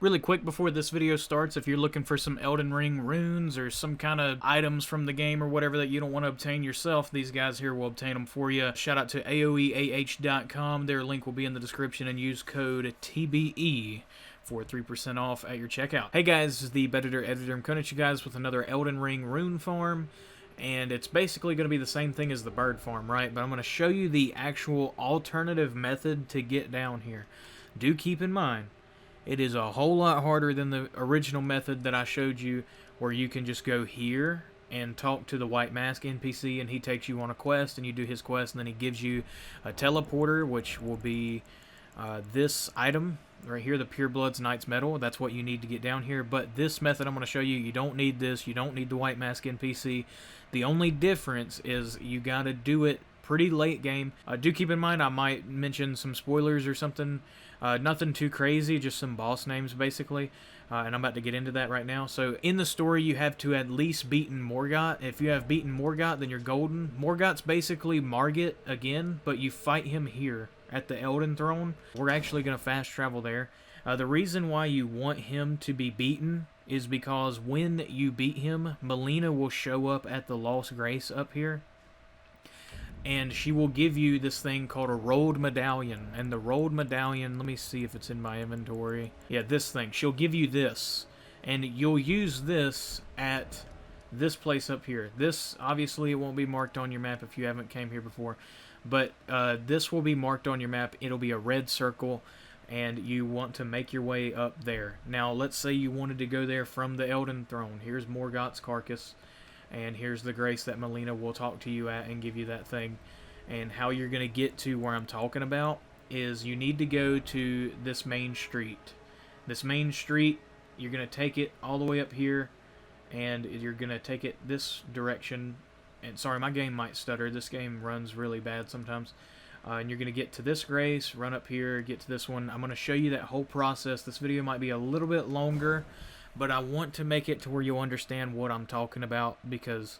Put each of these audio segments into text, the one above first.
Really quick before this video starts, if you're looking for some Elden Ring runes or some kind of items from the game or whatever that you don't want to obtain yourself, these guys here will obtain them for you. Shout out to aoeah.com. Their link will be in the description, and use code TBE for 3% off at your checkout. Hey guys, this is the Editor. I'm coming at you guys with another Elden Ring rune farm. And it's basically going to be the same thing as the bird farm, right? But I'm going to show you the actual alternative method to get down here. Do keep in mind, it is a whole lot harder than the original method that I showed you, where you can just go here and talk to the white mask NPC, and he takes you on a quest, and you do his quest, and then he gives you a teleporter, which will be this item right here, the Pure Blood's Knight's Medal. That's what you need to get down here. But this method I'm going to show you, you don't need this. You don't need the white mask NPC. The only difference is you got to do it pretty late game. Do keep in mind I might mention some spoilers or something. Nothing too crazy, just some boss names basically. And I'm about to get into that right now. So in the story, you have to at least beaten Morgott. If you have beaten Morgott, then you're golden. Morgott's basically Margit again, but you fight him here at the Elden Throne. We're actually going to fast travel there. The reason why you want him to be beaten is because when you beat him, Melina will show up at the Lost Grace up here, and she will give you this thing called a rolled medallion. And the rolled medallion, let me see if it's in my inventory. Yeah, this thing. She'll give you this, and you'll use this at this place up here. This, obviously, it won't be marked on your map if you haven't came here before, but this will be marked on your map. It'll be a red circle, and you want to make your way up there. Now, let's say you wanted to go there from the Elden Throne. Here's Morgott's carcass. And here's the grace that Melina will talk to you at and give you that thing. And how you're going to get to where I'm talking about is you need to go to this main street. This main street, you're going to take it all the way up here, and you're going to take it this direction. And sorry, my game might stutter. This game runs really bad sometimes. And you're going to get to this grace, run up here, get to this one. I'm going to show you that whole process. This video might be a little bit longer, but I want to make it to where you'll understand what I'm talking about, because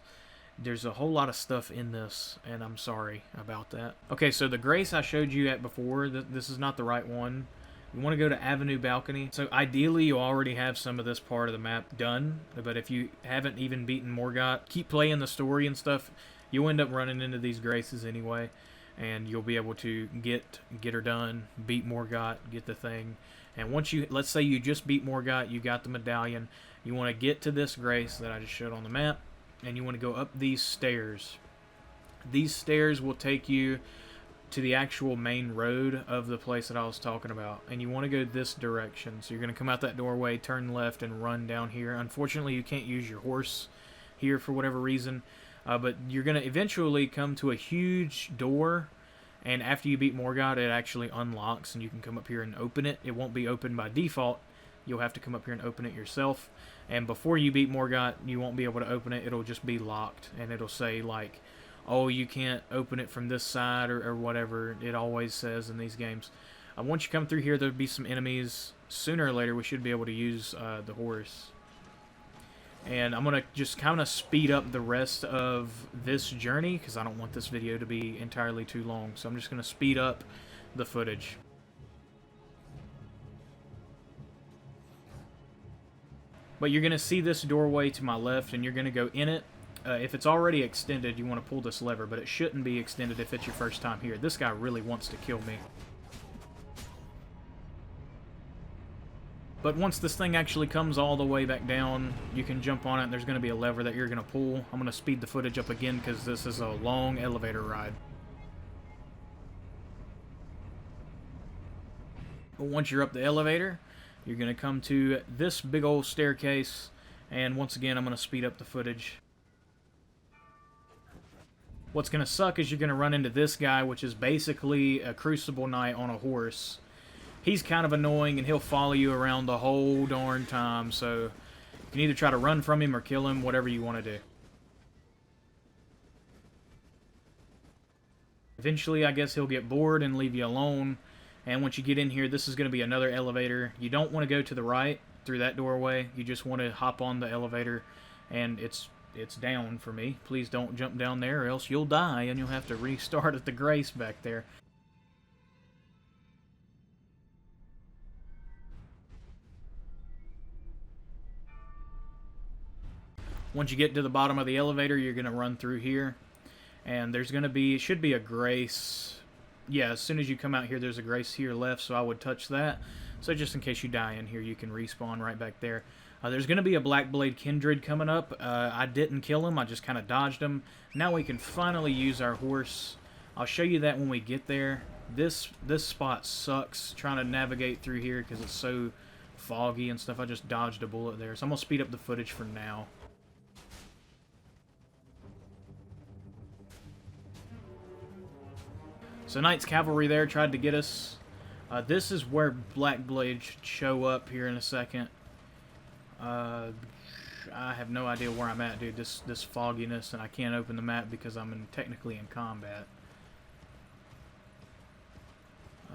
there's a whole lot of stuff in this, and I'm sorry about that. Okay, so the grace I showed you at before, this is not the right one. You want to go to Avenue Balcony. So ideally, you already have some of this part of the map done, but if you haven't even beaten Morgott, keep playing the story and stuff. You'll end up running into these graces anyway, and you'll be able to get her done, beat Morgott, get the thing. And once you, let's say you just beat Morgott, you got the medallion, you want to get to this grace that I just showed on the map, and you want to go up these stairs. These stairs will take you to the actual main road of the place that I was talking about, and you want to go this direction. So you're going to come out that doorway, turn left, and run down here. Unfortunately, you can't use your horse here for whatever reason, but you're going to eventually come to a huge door. And after you beat Morgott, it actually unlocks, and you can come up here and open it. It won't be open by default. You'll have to come up here and open it yourself. And before you beat Morgott, you won't be able to open it. It'll just be locked, and it'll say, like, oh, you can't open it from this side, or whatever it always says in these games. Once you come through here, there'll be some enemies. Sooner or later, we should be able to use the horse. And I'm going to just kind of speed up the rest of this journey, because I don't want this video to be entirely too long. So I'm just going to speed up the footage. But you're going to see this doorway to my left, and you're going to go in it. If it's already extended, you want to pull this lever, but it shouldn't be extended if it's your first time here. This guy really wants to kill me. But once this thing actually comes all the way back down, you can jump on it, and there's going to be a lever that you're going to pull. I'm going to speed the footage up again because this is a long elevator ride. But once you're up the elevator, you're going to come to this big old staircase, and once again, I'm going to speed up the footage. What's going to suck is you're going to run into this guy, which is basically a Crucible Knight on a horse. He's kind of annoying, and he'll follow you around the whole darn time, so you can either try to run from him or kill him, whatever you want to do. Eventually, I guess he'll get bored and leave you alone, and once you get in here, this is going to be another elevator. You don't want to go to the right through that doorway. You just want to hop on the elevator, and it's down for me. Please don't jump down there, or else you'll die, and you'll have to restart at the Grace back there. Once you get to the bottom of the elevator, you're going to run through here. And there's going to be, it should be a grace. Yeah, as soon as you come out here, there's a grace here left, so I would touch that. So just in case you die in here, you can respawn right back there. There's going to be a Blackblade Kindred coming up. I didn't kill him, I just kind of dodged him. Now we can finally use our horse. I'll show you that when we get there. This spot sucks trying to navigate through here because it's so foggy and stuff. I just dodged a bullet there, so I'm going to speed up the footage for now. So Knight's Cavalry there tried to get us. This is where Blackblade should show up here in a second. I have no idea where I'm at, dude. This fogginess, and I can't open the map because I'm technically in combat.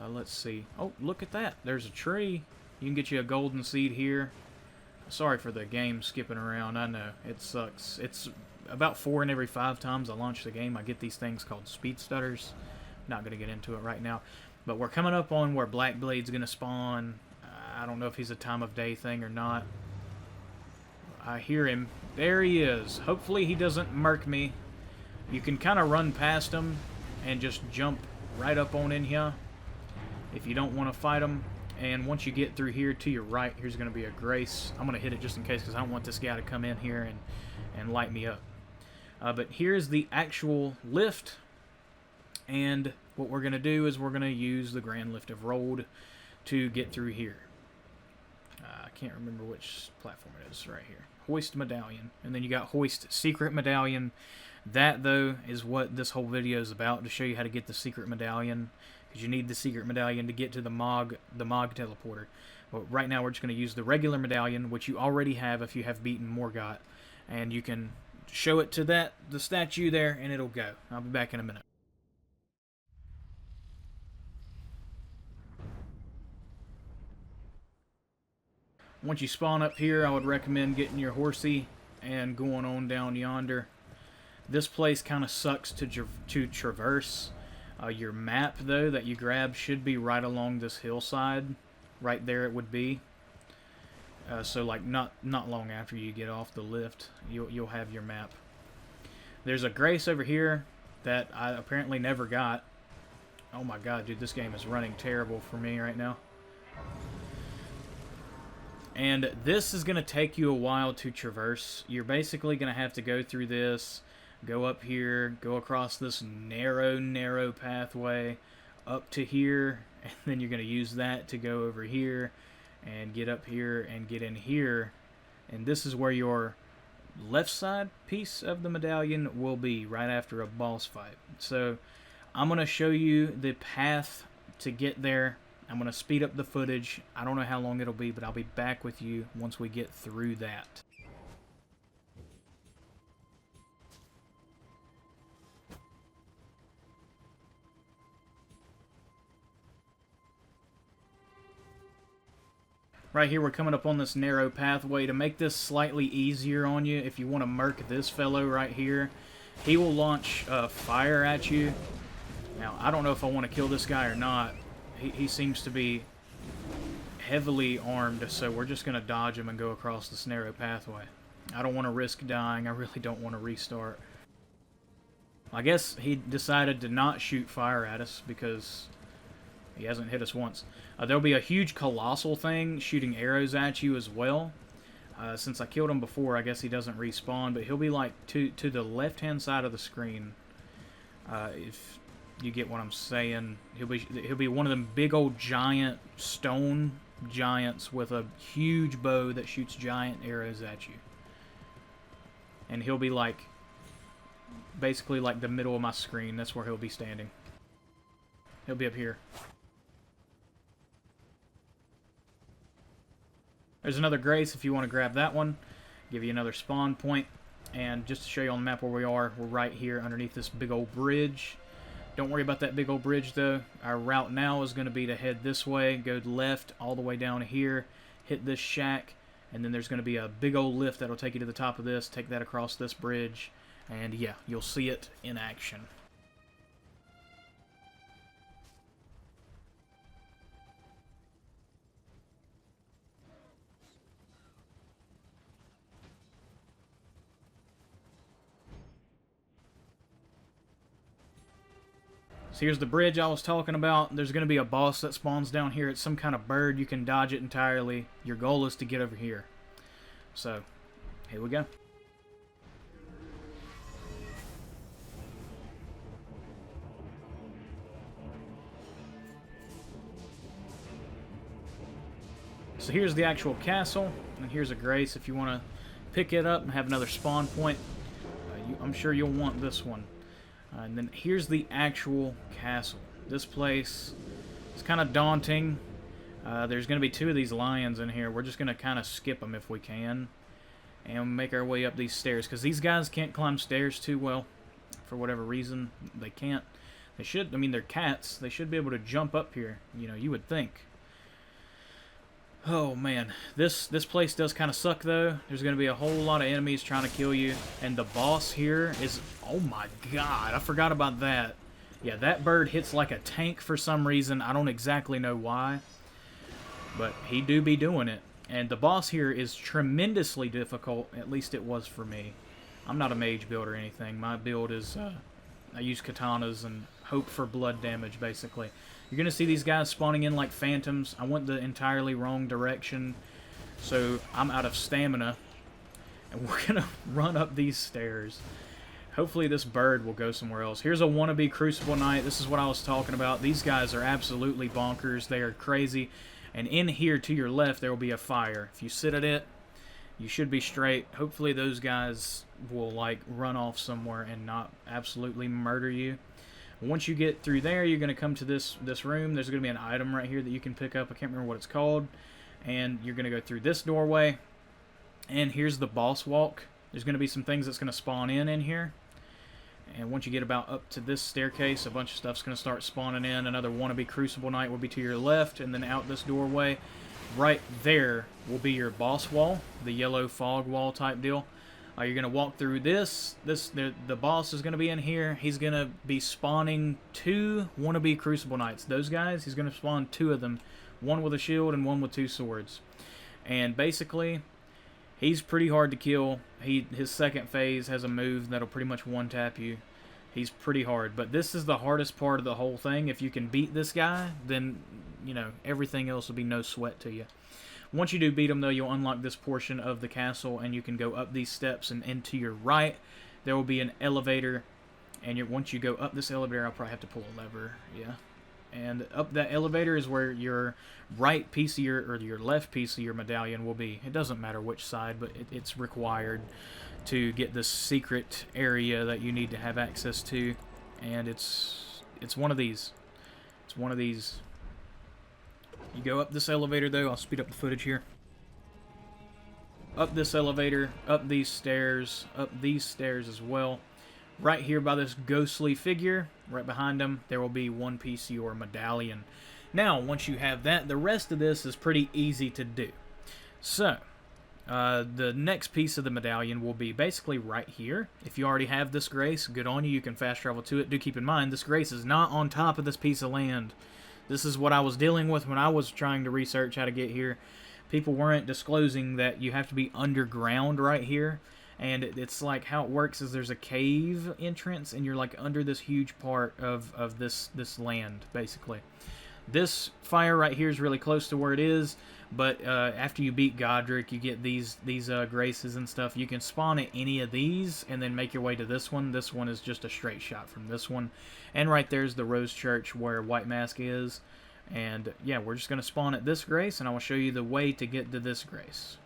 Let's see. Oh, look at that. There's a tree. You can get you a golden seed here. Sorry for the game skipping around. I know. It sucks. It's about 4 in every 5 times I launch the game, I get these things called speed stutters. Not going to get into it right now. But we're coming up on where Blackblade's going to spawn. I don't know if he's a time of day thing or not. I hear him. There he is. Hopefully he doesn't murk me. You can kind of run past him and just jump right up on in here if you don't want to fight him. And once you get through here to your right, here's going to be a grace. I'm going to hit it just in case because I don't want this guy to come in here and light me up. But here's the actual lift. And what we're going to do is we're going to use the Grand Lift of Rold to get through here. I can't remember which platform it is right here. Hoist Medallion. And then you got Hoist Secret Medallion. That, though, is what this whole video is about, to show you how to get the Secret Medallion. Because you need the Secret Medallion to get to the Mog teleporter. But right now we're just going to use the regular Medallion, which you already have if you have beaten Morgott. And you can show it to the statue there, and it'll go. I'll be back in a minute. Once you spawn up here, I would recommend getting your horsey and going on down yonder. This place kind of sucks to traverse. Your map, though, that you grab should be right along this hillside. Right there it would be. So, like, not long after you get off the lift, you'll have your map. There's a grace over here that I apparently never got. Oh my god, dude, this game is running terrible for me right now. And this is going to take you a while to traverse. You're basically going to have to go through this, go up here, go across this narrow pathway up to here, and then you're going to use that to go over here and get up here and get in here. And this is where your left side piece of the medallion will be right after a boss fight. So I'm going to show you the path to get there. I'm going to speed up the footage. I don't know how long it'll be, but I'll be back with you once we get through that. Right here, we're coming up on this narrow pathway. To make this slightly easier on you, if you want to murk this fellow right here, he will launch fire at you. Now, I don't know if I want to kill this guy or not. He seems to be heavily armed, so we're just going to dodge him and go across this narrow pathway. I don't want to risk dying. I really don't want to restart. I guess he decided to not shoot fire at us because he hasn't hit us once. There'll be a huge colossal thing shooting arrows at you as well. Since I killed him before, I guess he doesn't respawn, but he'll be like to the left-hand side of the screen. If you get what I'm saying, he'll be one of them big old giant stone giants with a huge bow that shoots giant arrows at you. And he'll be like basically like the middle of my screen. That's where he'll be standing. He'll be up here. There's another grace if you want to grab that one. Give you another spawn point. And just to show you on the map where we are, we're right here underneath this big old bridge. Don't worry about that big old bridge, though. Our route now is going to be to head this way, go left all the way down here, hit this shack, and then there's going to be a big old lift that'll take you to the top of this, take that across this bridge, and yeah, you'll see it in action. So here's the bridge I was talking about. There's going to be a boss that spawns down here. It's some kind of bird. You can dodge it entirely. Your goal is to get over here. So, here we go. So here's the actual castle, and here's a grace if you want to pick it up and have another spawn point. I'm sure you'll want this one. And then here's the actual castle. This place is kind of daunting. There's going to be 2 of these lions in here. We're just going to kind of skip them if we can. And make our way up these stairs. Because these guys can't climb stairs too well. For whatever reason, they can't. They should, I mean, they're cats. They should be able to jump up here. You know, you would think. Oh man, this place does kind of suck though. There's going to be a whole lot of enemies trying to kill you. And the boss here is, oh my god, I forgot about that. Yeah, that bird hits like a tank for some reason. I don't exactly know why. But he do be doing it. And the boss here is tremendously difficult, at least it was for me. I'm not a mage build or anything. My build is, I use katanas and hope for blood damage basically. You're going to see these guys spawning in like phantoms. I went the entirely wrong direction, so I'm out of stamina. And we're going to run up these stairs. Hopefully this bird will go somewhere else. Here's a wannabe Crucible Knight. This is what I was talking about. These guys are absolutely bonkers. They are crazy. And in here to your left, there will be a fire. If you sit at it, you should be straight. Hopefully those guys will like run off somewhere and not absolutely murder you. Once you get through there, you're going to come to this room. There's going to be an item right here that you can pick up. I can't remember what it's called. And you're going to go through this doorway. And here's the boss walk. There's going to be some things that's going to spawn in here. And once you get about up to this staircase, a bunch of stuff's going to start spawning in. Another wannabe Crucible Knight will be to your left. And then out this doorway, right there will be your boss wall. The yellow fog wall type deal. You're going to walk through this. The boss is going to be in here. He's going to be spawning 2 wannabe Crucible Knights. Those guys, he's going to spawn 2 of them. One with a shield and one with 2 swords. And basically, he's pretty hard to kill. His second phase has a move that'll pretty much one-tap you. He's pretty hard. But this is the hardest part of the whole thing. If you can beat this guy, then, you know, everything else will be no sweat to you. Once you do beat him, though, you'll unlock this portion of the castle, and you can go up these steps, and into your right, there will be an elevator, and once you go up this elevator, I'll probably have to pull a lever, yeah. And up that elevator is where your right piece of or your left piece of your medallion will be. It doesn't matter which side, but it's required to get this secret area that you need to have access to, and it's one of these. It's one of these. You go up this elevator, though. I'll speed up the footage here. Up this elevator, up these stairs as well. Right here by this ghostly figure, right behind him, there will be one piece of your medallion. Now, once you have that, the rest of this is pretty easy to do. So, the next piece of the medallion will be basically right here. If you already have this grace, good on you. You can fast travel to it. Do keep in mind, this grace is not on top of this piece of land. This is what I was dealing with when I was trying to research how to get here. People weren't disclosing that you have to be underground right here. And it's like how it works is there's a cave entrance, and you're like under this huge part of this land, basically. This fire right here is really close to where it is, but after you beat Godric, you get these graces and stuff. You can spawn at any of these and then make your way to this one. This one is just a straight shot from this one. And right there's the Rose Church where White Mask is. And yeah, we're just going to spawn at this grace, and I will show you the way to get to this grace.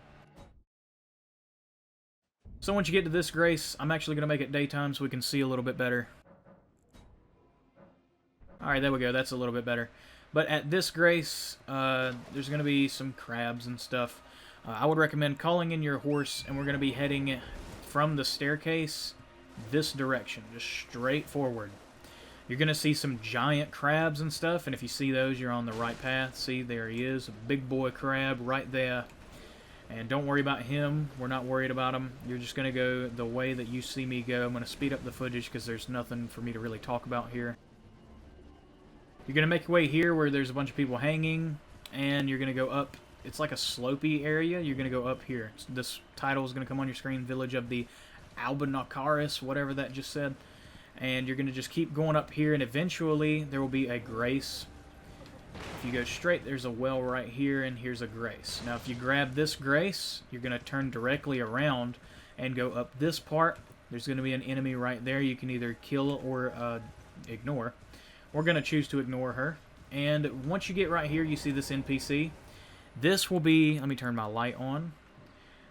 So once you get to this grace, I'm actually going to make it daytime so we can see a little bit better. Alright, there we go. That's a little bit better. But at this grace, there's going to be some crabs and stuff. I would recommend calling in your horse, and we're going to be heading from the staircase this direction, just straight forward. You're going to see some giant crabs and stuff, and if you see those, you're on the right path. See, there he is, a big boy crab right there. And don't worry about him. We're not worried about him. You're just going to go the way that you see me go. I'm going to speed up the footage because there's nothing for me to really talk about here. You're going to make your way here where there's a bunch of people hanging, and you're going to go up. It's like a slopey area. You're going to go up here. This title is going to come on your screen, Village of the Albinocaris, whatever that just said. And you're going to just keep going up here, and eventually there will be a grace. If you go straight, there's a well right here, and here's a grace. Now, if you grab this grace, you're going to turn directly around and go up this part. There's going to be an enemy right there. You can either kill or ignore. We're going to choose to ignore her. And once you get right here, you see this NPC. This will be, let me turn my light on.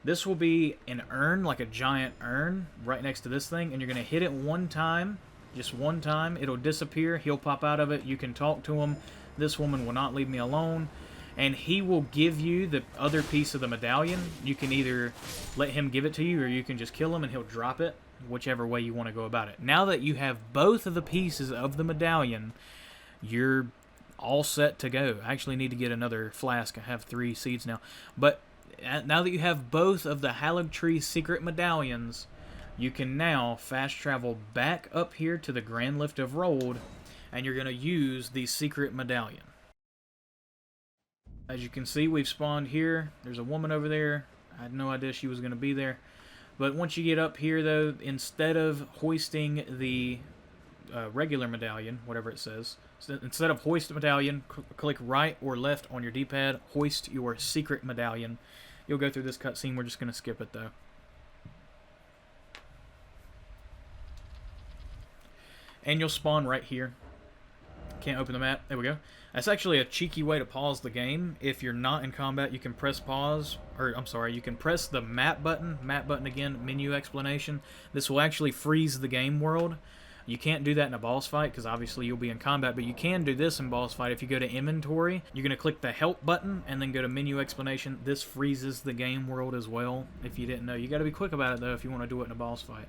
This will be an urn, like a giant urn, right next to this thing, and you're going to hit it one time, just one time. It'll disappear. He'll pop out of it. You can talk to him. This woman will not leave me alone, and he will give you the other piece of the medallion. You can either let him give it to you, or you can just kill him and he'll drop it, whichever way you want to go about it. Now that you have both of the pieces of the medallion, you're all set to go. I actually need to get another flask. I have 3 seeds now, but now that you have both of the Hallowed Tree secret medallions, you can now fast travel back up here to the Grand Lift of Rold, and you're going to use the secret medallion. As you can see, we've spawned here. There's a woman over there. I had no idea she was going to be there. But once you get up here, though, instead of hoisting the regular medallion, whatever it says, instead of hoist medallion, click right or left on your D-pad, hoist your secret medallion. You'll go through this cutscene. We're just going to skip it, though. And you'll spawn right here. Can't open the map. There we go. That's actually a cheeky way to pause the game. If you're not in combat, you can press pause, or I'm sorry, you can press the map button again, menu explanation. This will actually freeze the game world. You can't do that in a boss fight because obviously you'll be in combat, but you can do this in boss fight. If you go to inventory, you're going to click the help button and then go to menu explanation. This freezes the game world as well, if you didn't know. You got to be quick about it though if you want to do it in a boss fight.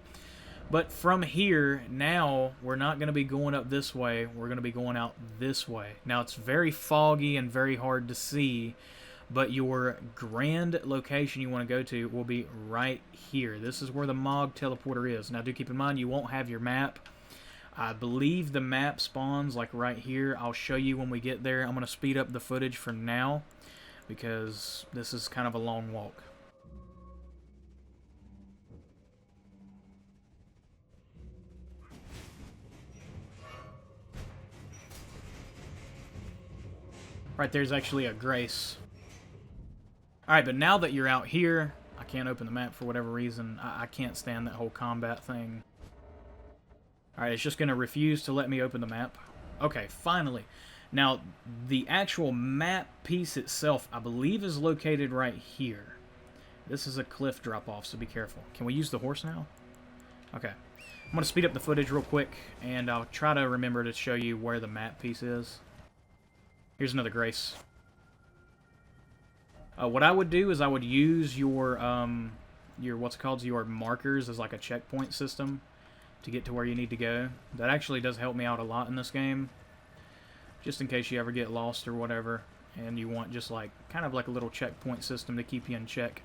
But from here, now, we're not going to be going up this way. We're going to be going out this way. Now, it's very foggy and very hard to see, but your grand location you want to go to will be right here. This is where the Mog teleporter is. Now, do keep in mind, you won't have your map. I believe the map spawns, like, right here. I'll show you when we get there. I'm going to speed up the footage for now, because this is kind of a long walk. Right there's actually a grace. Alright, but now that you're out here, I can't open the map for whatever reason. I can't stand that whole combat thing. Alright, it's just going to refuse to let me open the map. Okay, finally. Now, the actual map piece itself, I believe, is located right here. This is a cliff drop-off, so be careful. Can we use the horse now? Okay. I'm going to speed up the footage real quick, and I'll try to remember to show you where the map piece is. Here's another grace. What I would do is I would use your what's called your markers as like a checkpoint system to get to where you need to go. That actually does help me out a lot in this game, just in case you ever get lost or whatever, and you want just like kind of like a little checkpoint system to keep you in check.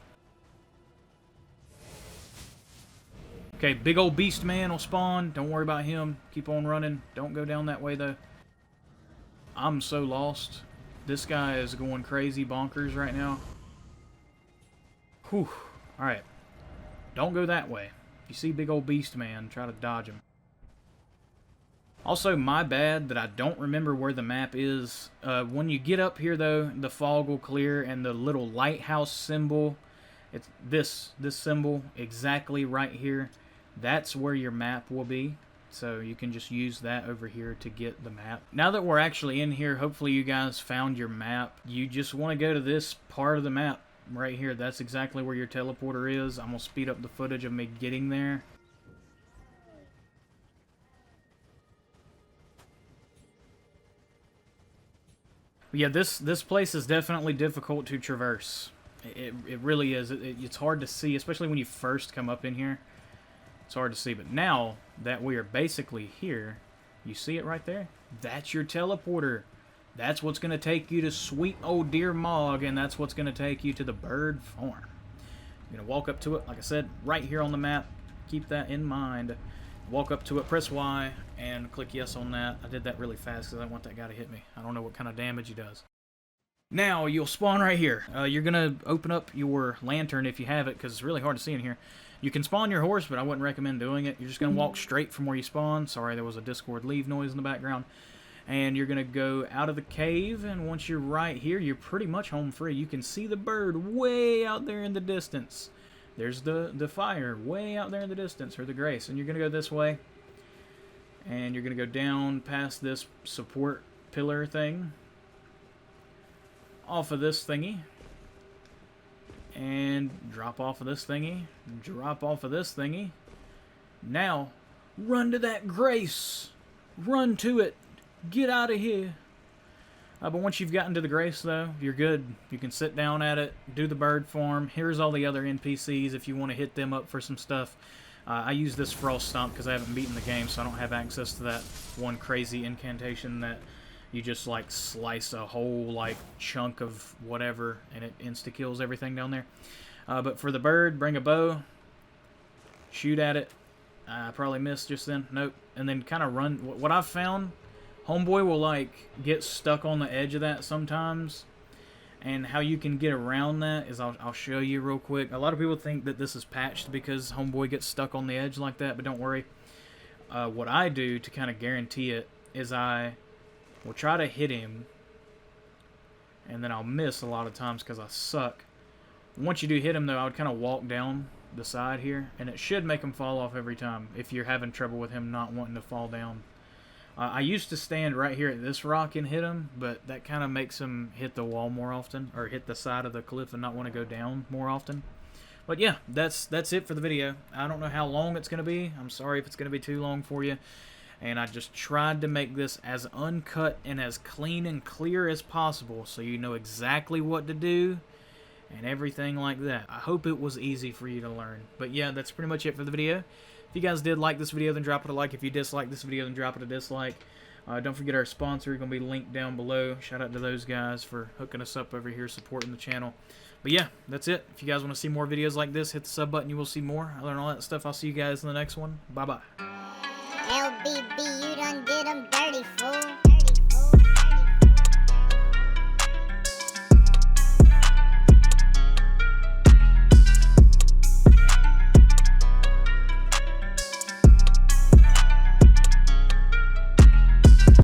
Okay, big old beast man will spawn. Don't worry about him. Keep on running. Don't go down that way though. I'm so lost. This guy is going crazy bonkers right now. Whew. Alright. Don't go that way. If you see big old beast man, try to dodge him. Also, my bad that I don't remember where the map is. When you get up here, though, the fog will clear, and the little lighthouse symbol, it's this symbol exactly right here. That's where your map will be. So you can just use that over here to get the map. Now that we're actually in here, hopefully you guys found your map. You just want to go to this part of the map right here. That's exactly where your teleporter is. I'm going to speed up the footage of me getting there. But yeah, this place is definitely difficult to traverse. It really is. It's hard to see, especially when you first come up in here. It's hard to see, but now that we are basically here, you see it right there? That's your teleporter. That's what's going to take you to sweet old dear Mog, and that's what's going to take you to the bird farm. You're going to walk up to it, like I said, right here on the map. Keep that in mind. Walk up to it, press Y, and click yes on that. I did that really fast because I don't want that guy to hit me. I don't know what kind of damage he does. Now, you'll spawn right here. You're going to open up your lantern if you have it, because it's really hard to see in here. You can spawn your horse, but I wouldn't recommend doing it. You're just going to walk straight from where you spawn. Sorry, there was a Discord leave noise in the background. And you're going to go out of the cave, and once you're right here, you're pretty much home free. You can see the bird way out there in the distance. There's the fire way out there in the distance, or the grace. And you're going to go this way, and you're going to go down past this support pillar thing, off of this thingy, and drop off of this thingy, drop off of this thingy. Now, run to that grace. Run to it. Get out of here. But once you've gotten to the grace, though, you're good. You can sit down at it, do the bird farm. Here's all the other NPCs if you want to hit them up for some stuff. I use this Frost Stomp because I haven't beaten the game, so I don't have access to that one crazy incantation that you just, like, slice a whole, like, chunk of whatever, and it insta-kills everything down there. But for the bird, bring a bow, shoot at it. I probably missed just then. Nope. And then kind of run. What I've found, Homeboy will, like, get stuck on the edge of that sometimes. And how you can get around that is I'll show you real quick. A lot of people think that this is patched because Homeboy gets stuck on the edge like that, but don't worry. What I do to kind of guarantee it is I will try to hit him, and then I'll miss a lot of times because I suck. Once you do hit him, though, I would kind of walk down the side here, and it should make him fall off every time if you're having trouble with him not wanting to fall down. I used to stand right here at this rock and hit him, but that kind of makes him hit the wall more often, or hit the side of the cliff and not want to go down more often. But yeah, that's it for the video. I don't know how long it's going to be. I'm sorry if it's going to be too long for you. And I just tried to make this as uncut and as clean and clear as possible so you know exactly what to do and everything like that. I hope it was easy for you to learn. But yeah, that's pretty much it for the video. If you guys did like this video, then drop it a like. If you dislike this video, then drop it a dislike. Don't forget our sponsor. It's going to be linked down below. Shout out to those guys for hooking us up over here, supporting the channel. But yeah, that's it. If you guys want to see more videos like this, hit the sub button. You will see more. I learned all that stuff. I'll see you guys in the next one. Bye-bye. LBB, you done did 'em bad.